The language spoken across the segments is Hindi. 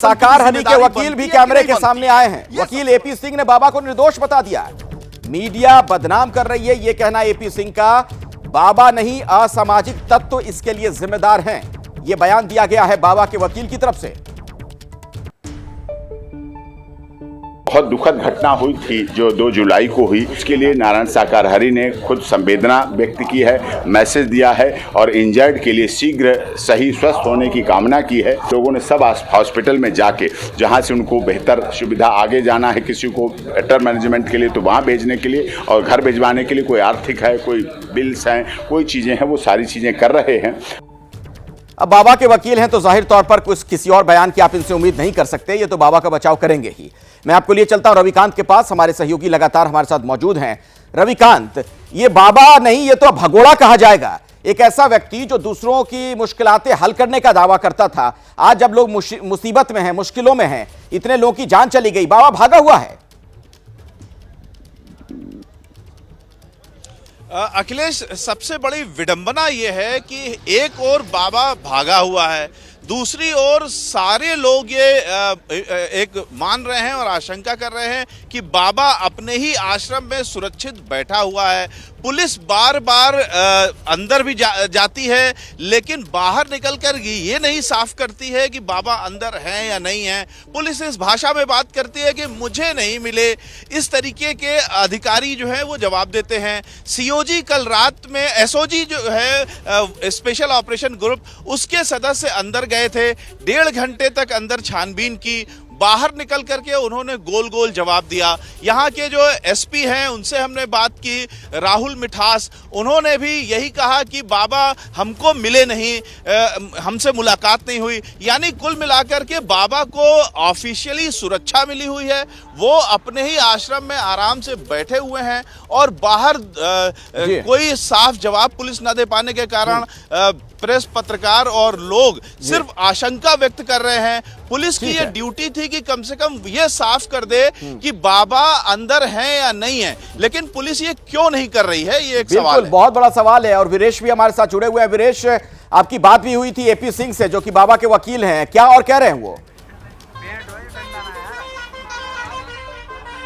साकार हनी के वकील भी कैमरे के सामने आए हैं। वकील एपी सिंह ने बाबा को निर्दोष बता दिया है। मीडिया बदनाम कर रही है, यह कहना एपी सिंह का। बाबा नहीं, असामाजिक तत्व इसके लिए जिम्मेदार हैं, यह बयान दिया गया है बाबा के वकील की तरफ से। बहुत दुखद घटना हुई थी जो 2 जुलाई को हुई। उसके लिए नारायण साकार हरी ने खुद संवेदना व्यक्त की है, मैसेज दिया है और इंजर्ड के लिए शीघ्र सही स्वस्थ होने की कामना की है। लोगों ने सब हॉस्पिटल में जाके जहां से उनको बेहतर सुविधा आगे जाना है, किसी को बेटर मैनेजमेंट के लिए तो वहां भेजने के लिए और घर भिजवाने के लिए कोई आर्थिक है, कोई बिल्स हैं, कोई चीज़ें हैं, वो सारी चीज़ें कर रहे हैं। अब बाबा के वकील हैं तो जाहिर तौर पर किसी और बयान की आप इनसे उम्मीद नहीं कर सकते, ये तो बाबा का बचाव करेंगे ही। मैं आपको लिए चलता हूं रविकांत के पास, हमारे सहयोगी लगातार हमारे साथ मौजूद हैं। रविकांत, ये बाबा नहीं, ये तो भगोड़ा कहा जाएगा। एक ऐसा व्यक्ति जो दूसरों की मुश्किलातें हल करने का दावा करता था, आज जब लोग मुसीबत में हैं, मुश्किलों में हैं, इतने लोगों की जान चली गई, बाबा भागा हुआ है। अखिलेश, सबसे बड़ी विडंबना यह है कि एक ओर बाबा भागा हुआ है, दूसरी ओर सारे लोग ये एक मान रहे हैं और आशंका कर रहे हैं कि बाबा अपने ही आश्रम में सुरक्षित बैठा हुआ है। पुलिस बार बार अंदर भी जाती है, लेकिन बाहर निकलकर ये नहीं साफ करती है कि बाबा अंदर हैं या नहीं हैं। पुलिस इस भाषा में बात करती है कि मुझे नहीं मिले। इस तरीके के अधिकारी जो है वो जवाब देते हैं। सीओजी कल रात में, एसओजी जो है स्पेशल ऑपरेशन ग्रुप, उसके सदस्य अंदर गए थे, 1.5 घंटे तक अंदर छानबीन की। बाहर निकल करके उन्होंने गोल गोल जवाब दिया। यहाँ के जो एसपी हैं उनसे हमने बात की, राहुल मिठास, उन्होंने भी यही कहा कि बाबा हमको मिले नहीं, हमसे मुलाकात नहीं हुई। यानी कुल मिलाकर के बाबा को ऑफिशियली सुरक्षा मिली हुई है, वो अपने ही आश्रम में आराम से बैठे हुए हैं और बाहर कोई साफ जवाब पुलिस न दे पाने के कारण प्रेस, पत्रकार और लोग सिर्फ आशंका व्यक्त कर रहे हैं। पुलिस की ये ड्यूटी थी कि कम से कम ये साफ कर दे कि बाबा अंदर हैं या नहीं है, लेकिन पुलिस ये क्यों नहीं कर रही है, ये एक सवाल है। बहुत बड़ा सवाल है। और वीरेश भी हमारे साथ जुड़े हुए हैं। वीरेश, आपकी बात भी हुई थी एपी सिंह से, जो कि बाबा के वकील हैं, क्या और कह रहे हैं वो?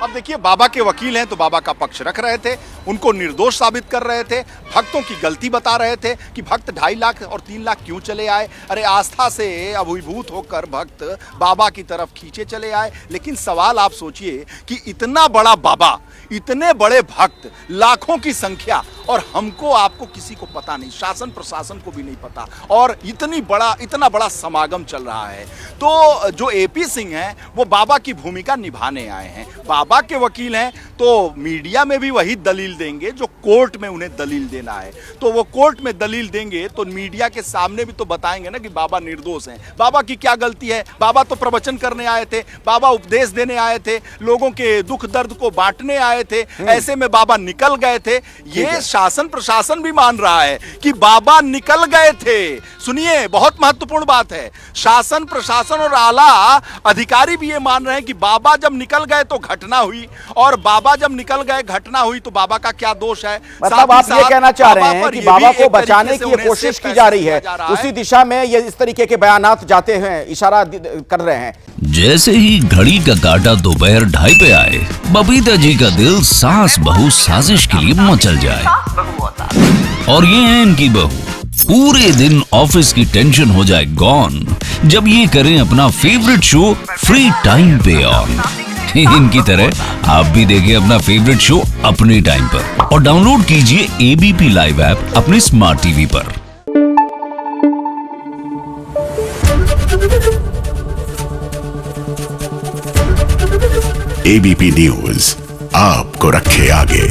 अब देखिए, बाबा के वकील हैं तो बाबा का पक्ष रख रहे थे, उनको निर्दोष साबित कर रहे थे, भक्तों की गलती बता रहे थे कि भक्त 2.5 लाख और 3 लाख क्यों चले आए। अरे आस्था से अभिभूत होकर भक्त बाबा की तरफ खींचे चले आए। लेकिन सवाल आप सोचिए कि इतना बड़ा बाबा, इतने बड़े भक्त, लाखों की संख्या, और हमको आपको किसी को पता नहीं, शासन प्रशासन को भी नहीं पता, और इतना बड़ा समागम चल रहा है। तो जो एपी सिंह हैं वो बाबा की भूमिका निभाने आए हैं, बाबा के वकील हैं, तो मीडिया में भी वही दलील देंगे जो कोर्ट में उन्हें दलील देना है। तो वो कोर्ट में दलील देंगे तो मीडिया के सामने भी तो बताएंगे ना कि बाबा निर्दोष हैं। बाबा की क्या गलती है? बाबा तो प्रवचन करने आए थे, बाबा उपदेश देने आए थे, लोगों के दुख दर्द को बांटने आए थे, ऐसे में बाबा निकल गए थे। ये शासन प्रशासन भी मान रहा है कि बाबा निकल गए थे। सुनिए, बहुत महत्वपूर्ण बात है, शासन प्रशासन और आला अधिकारी भी ये मान रहे हैं कि बाबा जब निकल गए तो घटना हुई, और बाबा जब निकल गए घटना हुई तो बाबा का क्या दोष है? मतलब आप ये कहना चाह रहे हैं कि बाबा को बचाने की कोशिश की जा रही है, उसी दिशा में ये इस तरीके के बयानात जाते हैं, इशारा कर रहे हैं। जैसे ही घड़ी का काटा दोपहर 2:30 पे आए, बबीता जी का दिल सास बहू साजिश के लिए मचल जाए। और ये है इनकी बहू, पूरे दिन ऑफिस की टेंशन हो जाए गॉन जब ये करें अपना फेवरेट शो फ्री टाइम पे ऑन। इनकी तरह आप भी देखिए अपना फेवरेट शो अपने टाइम पर और डाउनलोड कीजिए एबीपी लाइव ऐप अपने स्मार्ट टीवी पर। एबीपी न्यूज आपको रखे आगे।